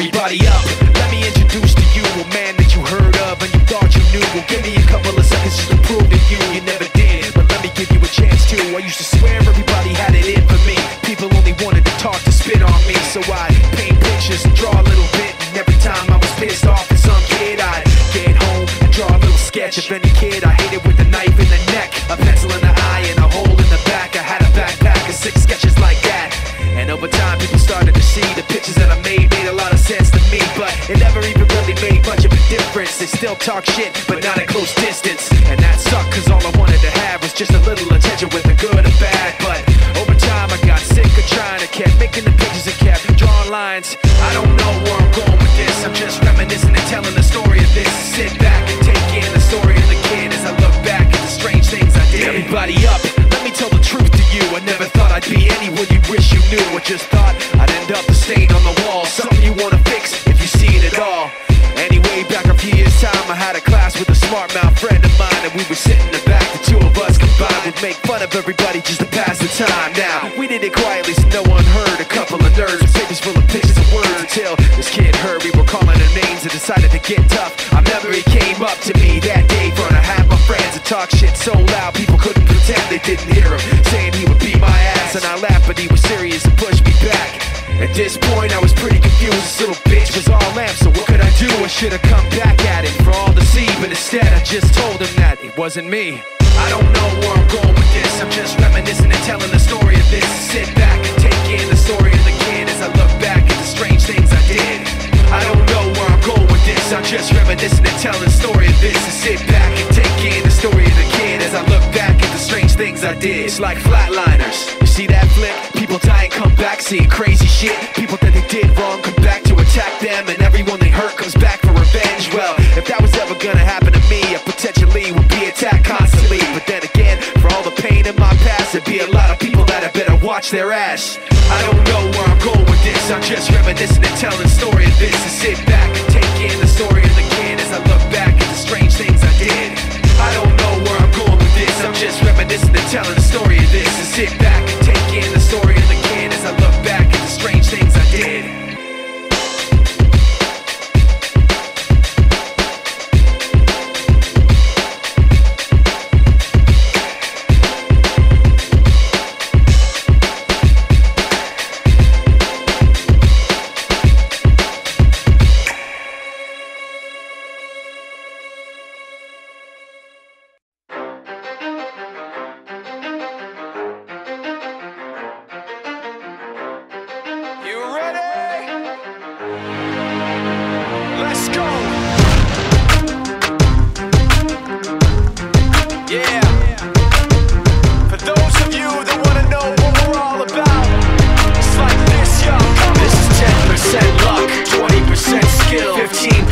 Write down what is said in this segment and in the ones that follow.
Everybody up, let me introduce to you a man that you heard of and you thought you knew. Well, give me a couple of seconds just to prove to you you never did, but let me give you a chance too. I used to swear everybody had it in for me. People only wanted to talk to spit on me, so I paint pictures and draw a little bit. And every time I was pissed off at some kid, I'd get home and draw a little sketch of any kid I hated with a knife in the neck, a pencil in the eye, and a hole in the back. I had a backpack of 6 sketches like that. And over time people started to see the pictures that I made a lot of sense to me, but it never even really made much of a difference. They still talk shit, but not at close distance, and that sucked, cause all I wanted to have was just a little attention with the good and bad. But over time I got sick of trying to keep making the pictures and kept drawing lines. I don't know where I'm going with this, I'm just reminiscing and telling the story of this. Sit back and take in the story of the kid as I look back at the strange things I did. Everybody up, let me tell the truth to you. I never thought I'd be anyone you wish you knew. I just thought I'd end up a stain on the wall, something you wanna fix if you see it at all. Anyway, back a few years' time, I had a class with a smart mouth friend of mine, and we would sit in the back. The two of us combined would make fun of everybody just to pass the time. Now, we did it quietly so no one heard. A couple of nerds with papers full of pictures and words, until this kid heard we were calling their names and decided to get tough. I remember he came up to me that day in front of half my friends and talk shit so loud people couldn't pretend they didn't hear him, saying he would beat my ass. And I laughed, but he was serious and pushed me back. At this point I was pretty confused. This little bitch was all lamps, so what could I do? I should have come back at it for all to see, but instead I just told him that it wasn't me. I don't know where I'm going with this, I'm just reminiscing and telling the story of this. Sit back and take in the story of the kid as I look back at the strange things I did. I don't know where I'm going with this, I'm just reminiscing and telling the story of this. And sit back and take in the story of the kid as I look back at the strange things I did. It's like Flatliners, you see that flick? People die and come back, seeing crazy shit. People that they did wrong come back to attack them, and everyone they hurt comes back for revenge. Well, if that was ever gonna happen to me, I potentially would be attacked constantly. But then again, for all the pain in my past, there'd be a lot of people that had better watch their ass. I don't know where I'm going with this, I'm just reminiscing and telling the story of this. And sit back and take in the story of the kid as I look back at the strange things I did. I don't know where I'm going with this, I'm just reminiscing and telling the story of this. And sit back and take in the story of the kid as I look back at the strange things I did.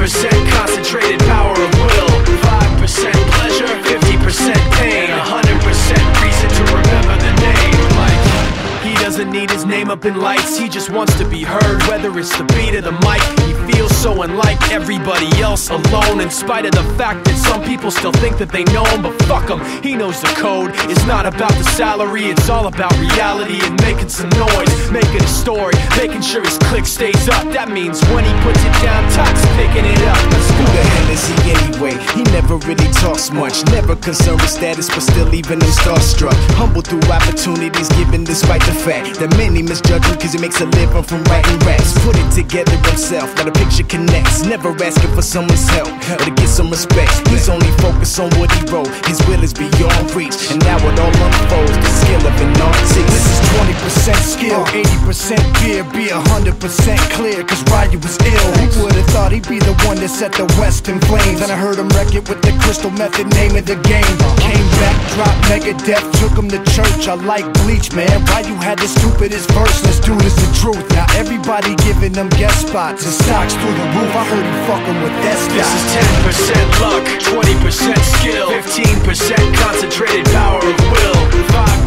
Concentrated power of will, 5% pleasure, 50% pain, 100% reason to remember the name. Like, he doesn't need his name up in lights, he just wants to be heard, whether it's the beat of the mic. He feels so unlike everybody else, alone, in spite of the fact that some people still think that they know him. But fuck him, he knows the code. It's not about the salary, it's all about reality and making some noise, making a story, making sure his click stays up. That means when he puts it down, Tox picking it up. Who the hell is he anyway? He never really talks much, never concerned with status, but still leaving him starstruck. Humble through opportunities given despite the fact that many misjudge him cause he makes a living from writing raps. Put it together himself, now the picture connects, never asking for someone's help or to get some respect. He's only focused on what he wrote, his will is beyond reach, and now it all unfolds, the skill of an artist. This is 20% skill, 80% fear, be 100% clear, cause Ryu was ill. Who would've thought he'd be the one that set the West in flames? And I heard him wreck it with the Crystal Method, name of the game. Came back, dropped Megadeth, took him to church. I like Bleach, man, Ryu had the stupidest verse, let's do this the truth. Now everybody giving them guest spots and stocks through the roof. I heard he fucking with that stock. This is 10% luck, 20% skill, 15% concentrated power of will,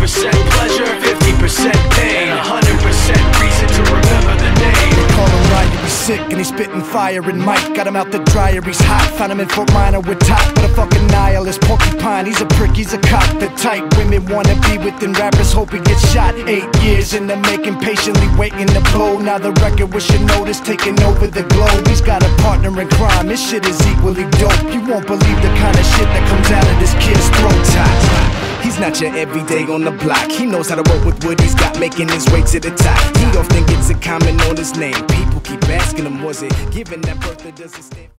5% pleasure, 50% pain, 100% reason to remember the name. They call him Ryu, sick and he's spitting fire. And Mike got him out the dryer, he's hot. Found him in Fort Minor with top, but a fucking nihilist. Porcupine, he's a prick, he's a cop. The type women wanna be with, and rappers hope he gets shot. 8 years in the making, patiently waiting to blow. Now the record with your notice taking over the globe. He's got a partner in crime, his shit is equally dope. You won't believe the kind of shit that comes out of this kid's throat. He's not your everyday on the block. He knows how to work with what he's got, making his way to the top. He often gets a comment on his name. People keep asking him, was it given that birth or does it stand?